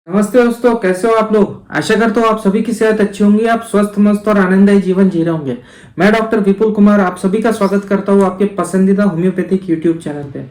नमस्ते दोस्तों, कैसे हो आप लोग। आशा करता हूँ आप सभी की सेहत अच्छी होंगी, आप स्वस्थ मस्त और आनंददायी जीवन जी रहे होंगे। मैं डॉक्टर विपुल कुमार आप सभी का स्वागत करता हूँ आपके पसंदीदा होम्योपैथिक यूट्यूब चैनल पे।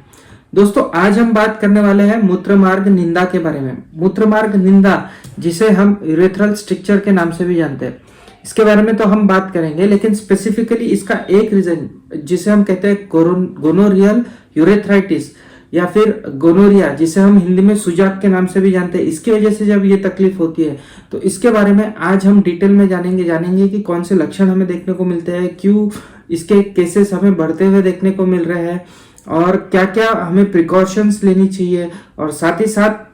दोस्तों, आज हम बात करने वाले हैं मूत्रमार्ग निंदा के बारे में। मूत्रमार्ग निंदा, जिसे हम यूरेथ्रल स्ट्रिक्चर के नाम से भी जानते हैं, इसके बारे में तो हम बात करेंगे, लेकिन स्पेसिफिकली इसका एक रीजन जिसे हम कहते हैं गोनोरियल यूरेथ्राइटिस या फिर गोनोरिया, जिसे हम हिंदी में सुजाक के नाम से भी जानते हैं, इसकी वजह से जब ये तकलीफ होती है तो इसके बारे में आज हम डिटेल में जानेंगे कि कौन से लक्षण हमें देखने को मिलते हैं, क्यों इसके केसेस हमें बढ़ते हुए देखने को मिल रहे हैं और क्या क्या हमें प्रिकॉशंस लेनी चाहिए, और साथ ही साथ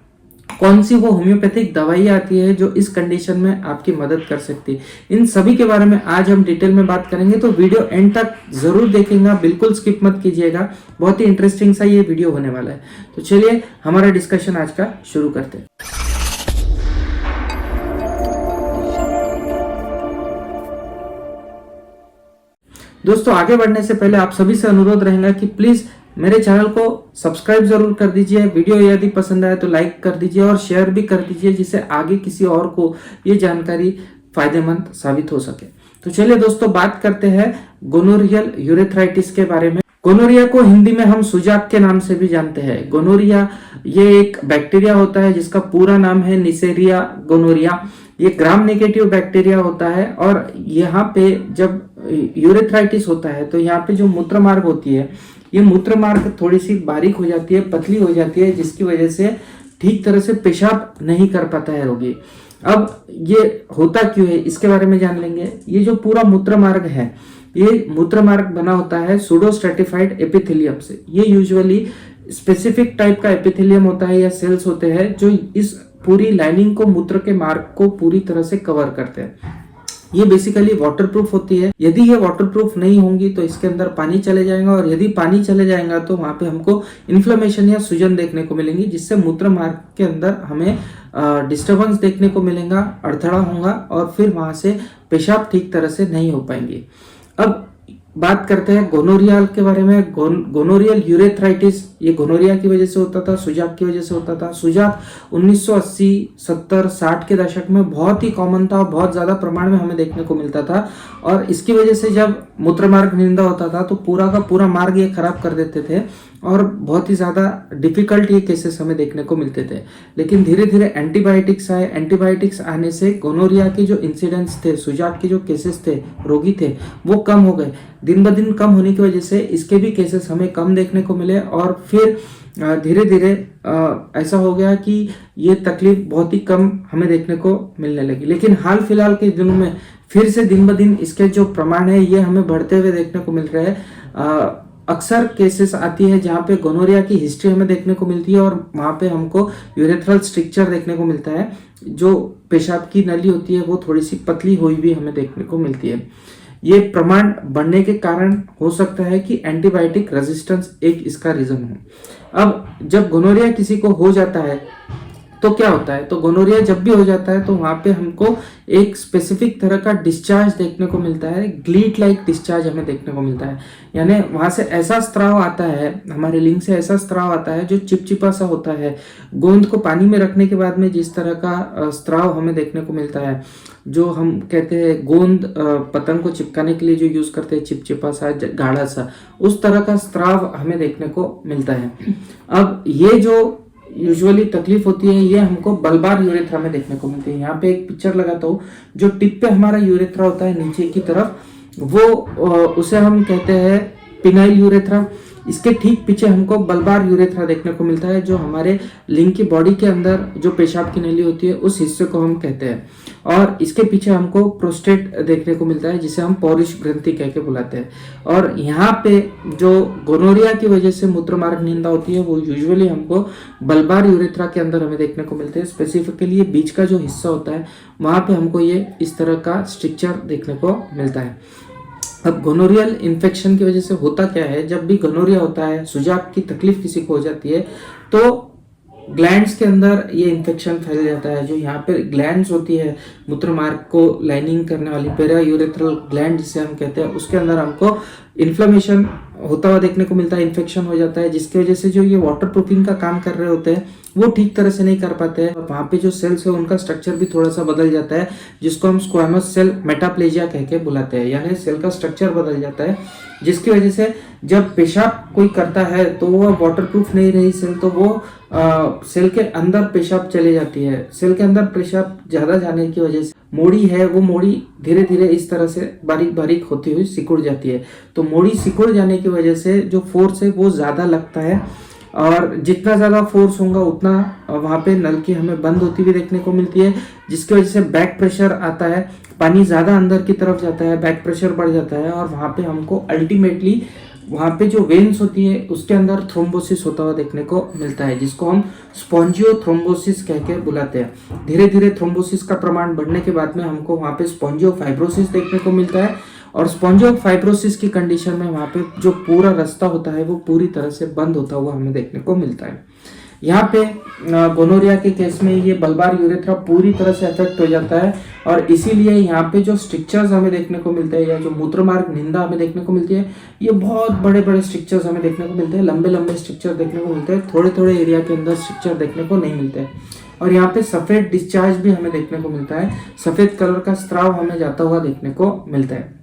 कौन सी वो होम्योपैथिक दवाई आती है जो इस कंडीशन में आपकी मदद कर सकती है। इन सभी के बारे में आज हम डिटेल में बात करेंगे, तो वीडियो एंड तक जरूर देखेंगे, बिल्कुल स्किप मत कीजिएगा। बहुत ही इंटरेस्टिंग सा ये वीडियो होने वाला है। तो चलिए हमारा डिस्कशन आज का शुरू करते हैं। दोस्तों, आगे बढ़ने से पहले आप सभी से अनुरोध रहेगा कि प्लीज मेरे चैनल को सब्सक्राइब जरूर कर दीजिए। वीडियो यदि पसंद आए तो लाइक कर दीजिए और शेयर भी कर दीजिए, जिससे आगे किसी और को ये जानकारी फायदेमंद साबित हो सके। तो चलिए दोस्तों, बात करते हैं गोनोरियल यूरेथ्राइटिस के बारे में। गोनोरिया को हिंदी में हम सुजाक के नाम से भी जानते हैं। गोनोरिया ये एक बैक्टीरिया होता है जिसका पूरा नाम है निसेरिया गोनोरिया। ये ग्राम नेगेटिव बैक्टीरिया होता है और यहाँ पे जब यूरेथ्राइटिस होता है तो यहाँ पे जो मूत्रमार्ग होती है, ये मूत्रमार्ग थोड़ी सी बारीक हो जाती है, पतली हो जाती है, जिसकी वजह से ठीक तरह से पेशाब नहीं कर पाता है रोगी। अब ये होता क्यों है इसके बारे में जान लेंगे। ये जो पूरा मूत्रमार्ग है, ये मूत्रमार्ग बना होता है सूडो स्ट्रेटिफाइड एपिथेलियम से। ये यूजुअली स्पेसिफिक टाइप का एपिथेलियम होता है या सेल्स होते हैं जो इस पूरी लाइनिंग को, मूत्र के मार्ग को पूरी तरह से कवर करते हैं। ये बेसिकली वाटरप्रूफ होती है। यदि ये वाटरप्रूफ नहीं होंगी तो इसके अंदर पानी चले जाएगा, और यदि पानी चले जाएगा तो वहां पे हमको इन्फ्लेमेशन या सूजन देखने को मिलेंगी, जिससे मूत्र मार्ग के अंदर हमें डिस्टर्बेंस देखने को मिलेगा, अड़थड़ा होगा और फिर वहां से पेशाब ठीक तरह से नहीं हो पाएंगे। अब बात करते हैं गोनोरिया के बारे में। गोनोरियल यूरेथ्राइटिस, ये गोनोरिया की वजह से होता था, सुजाक की वजह से होता था। सुजाक 1980, 70, 60 के दशक में बहुत ही कॉमन था और बहुत ज्यादा प्रमाण में हमें देखने को मिलता था, और इसकी वजह से जब मूत्रमार्ग निंदा होता था तो पूरा का पूरा मार्ग ये खराब कर देते थे और बहुत ही ज्यादा डिफिकल्ट ये केसेस हमें देखने को मिलते थे। लेकिन धीरे धीरे एंटीबायोटिक्स आए। एंटीबायोटिक्स आने से गोनोरिया के जो इंसिडेंट्स थे, सुजाक के जो केसेस थे, रोगी थे, वो कम हो गए। दिन ब दिन कम होने की वजह से इसके भी केसेस हमें कम देखने को मिले, और फिर धीरे धीरे ऐसा हो गया कि ये तकलीफ बहुत ही कम हमें देखने को मिलने लगी। लेकिन हाल फिलहाल के दिनों में फिर से दिन ब दिन इसके जो प्रमाण है ये हमें बढ़ते हुए देखने को मिल रहे हैं। अक्सर केसेस आती है जहाँ पे गोनोरिया की हिस्ट्री हमें देखने को मिलती है और वहाँ पे हमको यूरेथ्रल स्ट्रिक्चर देखने को मिलता है। जो पेशाब की नली होती है वो थोड़ी सी पतली हुई भी हमें देखने को मिलती है। ये प्रमाण बढ़ने के कारण हो सकता है कि एंटीबायोटिक रेजिस्टेंस एक इसका रीजन हो। अब जब गोनोरिया किसी को हो जाता है तो क्या होता है, तो गोनोरिया जब भी हो जाता है तो वहां पे हमको एक स्पेसिफिक तरह का डिस्चार्ज देखने को मिलता है, ग्लीट लाइक डिस्चार्ज हमें देखने को मिलता है। यानी वहां से ऐसा स्त्राव आता है, हमारे लिंग से ऐसा स्त्राव आता है जो चिपचिपा सा होता है। गोंद को पानी में रखने के बाद में जिस तरह का स्त्राव हमें देखने को मिलता है, जो हम कहते हैं गोंद पतंग को चिपकाने के लिए जो यूज करते हैं, चिपचिपा सा, गाढ़ा सा, उस तरह का स्त्राव हमें देखने को मिलता है। अब ये जो यूजुअली तकलीफ होती है ये हमको बल्बार यूरेथ्रा में देखने को मिलती है। यहाँ पे एक पिक्चर लगाता हूँ, जो टिप पे हमारा यूरेथ्रा होता है नीचे की तरफ, वो उसे हम कहते हैं पिनाइल यूरेथ्रा। इसके ठीक पीछे हमको बल्बार यूरेथ्रा देखने को मिलता है, जो हमारे लिंग की बॉडी के अंदर जो पेशाब की नली होती है उस हिस्से को हम कहते हैं। और इसके पीछे हमको प्रोस्टेट देखने को मिलता है, जिसे हम पौरुष ग्रंथि कह के बुलाते हैं। और यहाँ पे जो गोनोरिया की वजह से मूत्रमार्ग निंदा होती है वो यूजुअली हमको बल्बार यूरेथ्रा के अंदर हमें देखने को मिलते हैं। स्पेसिफिकली ये बीच का जो हिस्सा होता है वहां पे हमको ये इस तरह का स्ट्रक्चर देखने को मिलता है। अब गोनोरियल इन्फेक्शन की वजह से होता क्या है, जब भी गोनोरिया होता है, सुजाक की तकलीफ किसी को हो जाती है तो ग्लैंड्स के अंदर ये इन्फेक्शन फैल जाता है। जो यहाँ पे ग्लैंड्स होती है मूत्रमार्ग को लाइनिंग करने वाली, पेरा यूरेथ्रल ग्लैंड जिसे हम कहते हैं, उसके अंदर हमको इन्फ्लेमेशन होता हुआ देखने को मिलता है, इन्फेक्शन हो जाता है, जिसकी वजह से जो ये वाटर प्रूफिंग का काम कर रहे होते हैं वो ठीक तरह से नहीं कर पाते हैं। वहाँ पे जो सेल्स है उनका स्ट्रक्चर भी थोड़ा सा बदल जाता है, जिसको हम स्क्वामस सेल मेटाप्लेजिया कह के बुलाते हैं, यानी सेल का स्ट्रक्चर बदल जाता है, जिसकी वजह से जब पेशाब कोई करता है तो वो वाटरप्रूफ नहीं रही सेल, तो वो सेल के अंदर पेशाब चले जाती है। सेल के अंदर पेशाब ज्यादा जाने की वजह से मोड़ी है, वो मोड़ी धीरे धीरे इस तरह से बारीक बारीक होती हुई सिकुड़ जाती है। तो मोड़ी सिकुड़ जाने की वजह से जो फोर्स है वो ज्यादा लगता है, और जितना ज्यादा फोर्स होगा उतना वहां पे नलकी हमें बंद होती हुई देखने को मिलती है, जिसकी वजह से बैक प्रेशर आता है, पानी ज्यादा अंदर की तरफ जाता है, बैक प्रेशर बढ़ जाता है, और वहां पे हमको अल्टीमेटली वहां पे जो वेन्स होती है उसके अंदर थ्रोम्बोसिस होता हुआ देखने को मिलता है, जिसको हम स्पॉन्जियो थ्रोम्बोसिस कह के बुलाते हैं। धीरे धीरे थ्रोम्बोसिस का प्रमाण बढ़ने के बाद में हमको वहां पे स्पॉन्जियो फाइब्रोसिस देखने को मिलता है, और स्पॉन्जियो फाइब्रोसिस की कंडीशन में वहां पे जो पूरा रास्ता होता है वो पूरी तरह से बंद होता हुआ हमें देखने को मिलता है। यहाँ पे गोनोरिया के केस में ये बल्बार यूरेथ्रा पूरी तरह से अफेक्ट हो जाता है, और इसीलिए यहाँ पे जो स्ट्रिक्चर्स हमें देखने को मिलते हैं, या जो मूत्रमार्ग निंदा हमें देखने को मिलती है, ये बहुत बड़े बड़े स्ट्रिक्चर्स हमें देखने को मिलते हैं, लंबे लंबे स्ट्रिक्चर देखने को मिलते हैं, थोड़े थोड़े एरिया के अंदर स्ट्रिक्चर देखने को नहीं मिलते हैं। और यहाँ पे सफेद डिस्चार्ज भी हमें देखने को मिलता है, सफेद कलर का स्त्राव हमें जाता हुआ देखने को मिलता है।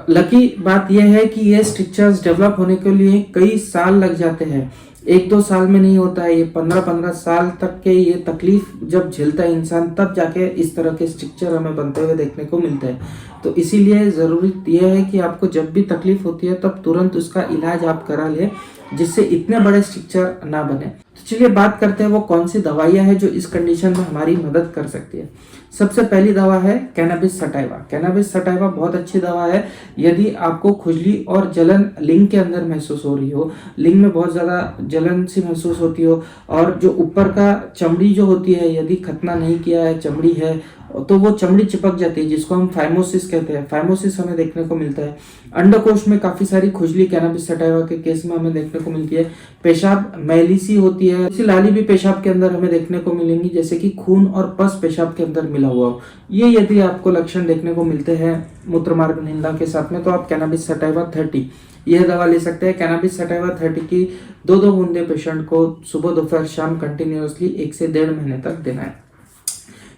लकी बात यह है कि ये स्ट्रिक्चर्स डेवलप होने के लिए कई साल लग जाते हैं, 1-2 साल में नहीं होता है, ये 15-15 साल तक के ये तकलीफ जब झेलता है इंसान, तब जाके इस तरह के स्ट्रक्चर हमें बनते हुए देखने को मिलते हैं। तो इसीलिए जरूरी यह है कि आपको जब भी तकलीफ होती है तब तुरंत उसका इलाज आप करा ले, जिससे इतने बड़े स्ट्रक्चर ना बने। तो चलिए बात करते हैं वो कौन सी दवाइयां हैं जो इस कंडीशन में हमारी मदद कर सकती है। सबसे पहली दवा है कैनाबिस सटाइवा। कैनाबिस सटाइवा बहुत अच्छी दवा है यदि आपको खुजली और जलन लिंग के अंदर महसूस हो रही हो, लिंग में बहुत ज्यादा जलन सी महसूस होती हो, और जो ऊपर का चमड़ी जो होती है यदि खतना नहीं किया है, चमड़ी है तो वो चमड़ी चिपक जाती है, जिसको हम फाइमोसिस कहते हैं। फाइमोसिस हमें देखने को मिलता है। अंडकोश में काफी सारी खुजली कैनाबिस सटाइवा के केस में हमें देखने को मिलती है। पेशाब मैली सी होती है, इसी लाली भी पेशाब के अंदर हमें देखने को मिलेंगी, जैसे कि खून और पस पेशाब के अंदर मिला हुआ हो। ये यदि आपको लक्षण देखने को मिलते हैं मूत्रमार्ग निंदा के साथ में, तो आप कैनाबिस सटाइवा 30 यह दवा ले सकते हैं। कैनाबिस सटाइवा 30 की 2-2 बूंदे पेशेंट को सुबह दोपहर शाम कंटिन्यूअसली 1 से 1.5 महीने तक देना है।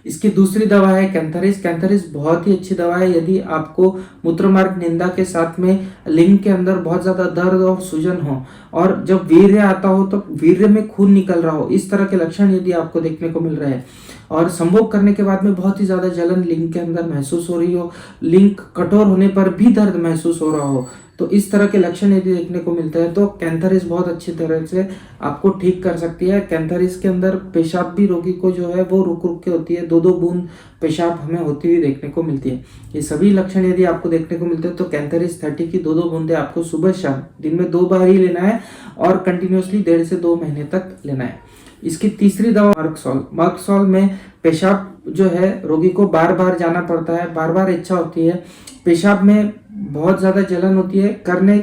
इसकी दूसरी दवा है कैंथरिस। कैंथरिस बहुत ही अच्छी दवा है यदि आपको मूत्रमार्ग निंदा के साथ में लिंग के अंदर बहुत ज्यादा दर्द और सूजन हो, और जब वीर्य आता हो तो वीर्य में खून निकल रहा हो, इस तरह के लक्षण यदि आपको देखने को मिल रहे हैं, और संभोग करने के बाद में बहुत ही ज्यादा जलन लिंग के अंदर महसूस हो रही हो, लिंग कठोर होने पर भी दर्द महसूस हो रहा हो, तो इस तरह के लक्षण यदि देखने को मिलते हैं तो कैंथरिस बहुत अच्छी तरह से आपको ठीक कर सकती है। कैंथरिस के अंदर पेशाब भी रोगी को जो है वो रुक रुक के होती है, 2-2 बूंद पेशाब हमें होती हुई देखने को मिलती है। ये सभी लक्षण यदि आपको देखने को मिलते हैं तो कैंथरिस 30 की 2-2 बूंदे आपको सुबह शाम दिन में 2 बार ही लेना है, और कंटिन्यूअसली 1.5 से 2 महीने तक लेना है। इसकी तीसरी दवा मर्कसॉल। मर्कसॉल में पेशाब जो है रोगी को बार बार जाना पड़ता है, बार बार इच्छा होती है, पेशाब में बहुत ज्यादा जलन होती है, करने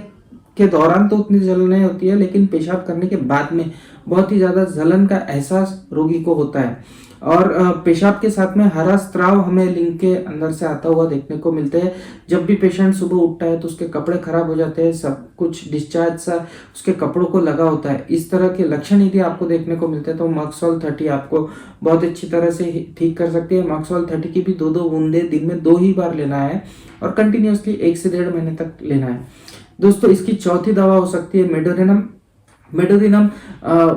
के दौरान तो उतनी जलन नहीं होती है, लेकिन पेशाब करने के बाद में बहुत ही ज्यादा जलन का एहसास रोगी को होता है। और पेशाब के साथ में हरा स्त्राव हमें लिंग के अंदर से आता हुआ देखने को मिलते हैं। जब भी पेशेंट सुबह उठता है तो उसके कपड़े खराब हो जाते हैं, सब कुछ डिस्चार्ज सा उसके कपड़ों को लगा होता है। इस तरह के लक्षण यदि आपको देखने को मिलते हैं तो मर्कसॉल 30 आपको बहुत अच्छी तरह से ठीक कर सकती है। मर्कसॉल 30 की भी 2-2 बूंदे दिन में 2 ही बार लेना है, और कंटिन्यूअसली 1 से 1.5 महीने तक लेना है। दोस्तों इसकी चौथी दवा हो सकती है मेडोरिनम। मेडोरिनम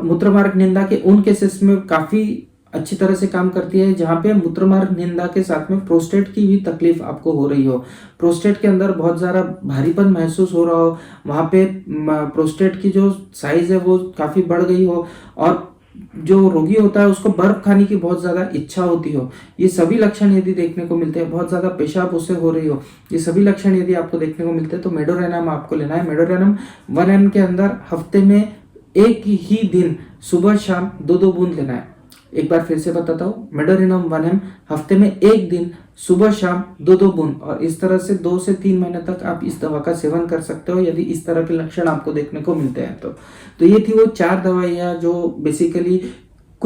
मूत्रमार्ग निंदा के उन केसेस में काफी अच्छी तरह से काम करती है जहां पे मूत्रमार्ग निंदा के साथ में प्रोस्टेट की भी तकलीफ आपको हो रही हो, प्रोस्टेट के अंदर बहुत ज्यादा भारीपन महसूस हो रहा हो, वहां पे प्रोस्टेट की जो साइज है वो काफी बढ़ गई हो, और जो रोगी होता है उसको बर्फ खाने की बहुत ज्यादा इच्छा होती हो, ये सभी लक्षण यदि देखने को मिलते हैं, बहुत ज्यादा पेशाब उससे हो रही हो, ये सभी लक्षण यदि आपको देखने को मिलते हैं तो मेडोरेनम आपको लेना है। मेडोरेनम 1 ml के अंदर हफ्ते में एक ही दिन सुबह शाम 2-2 बूंद लेना है। एक बार फिर से बताता हूँ, मेडोरिनम 1 ml हफ्ते में एक दिन सुबह शाम 2-2 बूंद, और इस तरह से 2 से 3 महीने तक आप इस दवा का सेवन कर सकते हो यदि इस तरह के लक्षण आपको देखने को मिलते हैं तो ये थी वो 4 दवाइयाँ जो बेसिकली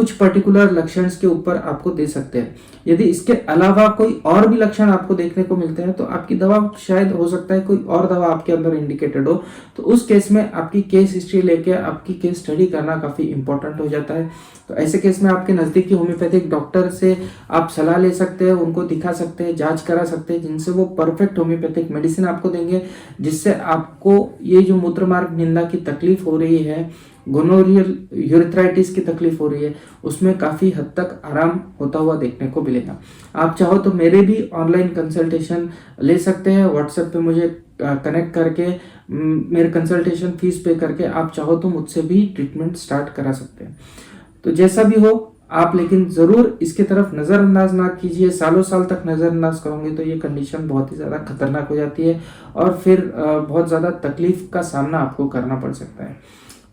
कुछ पर्टिकुलर लक्षण के ऊपर आपको दे सकते हैं। यदि इसके अलावा कोई और भी लक्षण आपको देखने को मिलते हैं तो आपकी दवा शायद हो सकता है कोई और दवा आपके अंदर इंडिकेटेड हो, तो उस केस में आपकी केस हिस्ट्री लेके आपकी केस स्टडी करना काफी इंपॉर्टेंट हो जाता है। तो ऐसे केस में आपके नजदीकी होम्योपैथिक डॉक्टर से आप सलाह ले सकते हैं, उनको दिखा सकते हैं, जांच करा सकते हैं, जिनसे वो परफेक्ट होम्योपैथिक मेडिसिन आपको देंगे, जिससे आपको ये जो मूत्रमार्ग निंदा की तकलीफ हो रही है, गोनोरियल यूरेथ्राइटिस की तकलीफ हो रही है, उसमें काफी हद तक आराम होता हुआ देखने को मिलेगा। आप चाहो तो मेरे भी ऑनलाइन कंसल्टेशन ले सकते हैं, व्हाट्सएप पे मुझे कनेक्ट करके मेरे कंसल्टेशन फीस पे करके आप चाहो तो मुझसे भी ट्रीटमेंट स्टार्ट करा सकते हैं। तो जैसा भी हो आप लेकिन जरूर इसकी तरफ नजरअंदाज ना कीजिए। सालों साल तक नजरअंदाज करोगे तो ये कंडीशन बहुत ही ज्यादा खतरनाक हो जाती है और फिर बहुत ज्यादा तकलीफ का सामना आपको करना पड़ सकता है।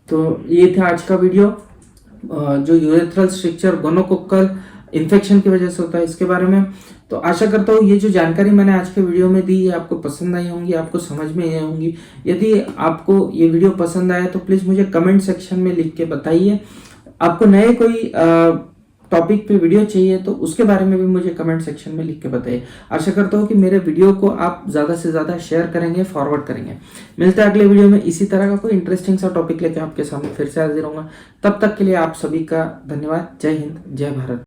तो ये था आज का वीडियो, जो यूरेथ्रल स्ट्रक्चर गोनोकोक्कल इन्फेक्शन की वजह से होता है इसके बारे में। तो आशा करता हूँ ये जो जानकारी मैंने आज के वीडियो में दी है आपको पसंद आई होंगी, आपको समझ में आई होंगी। यदि आपको ये वीडियो पसंद आया तो प्लीज मुझे कमेंट सेक्शन में लिख के बताइए। आपको नए कोई टॉपिक पे वीडियो चाहिए तो उसके बारे में भी मुझे कमेंट सेक्शन में लिख के बताइए। आशा करता हूँ कि मेरे वीडियो को आप ज्यादा से ज्यादा शेयर करेंगे, फॉरवर्ड करेंगे। मिलते हैं अगले वीडियो में इसी तरह का कोई इंटरेस्टिंग सा टॉपिक लेके आपके सामने फिर से हाजिर होऊंगा। तब तक के लिए आप सभी का धन्यवाद। जय हिंद, जय भारत।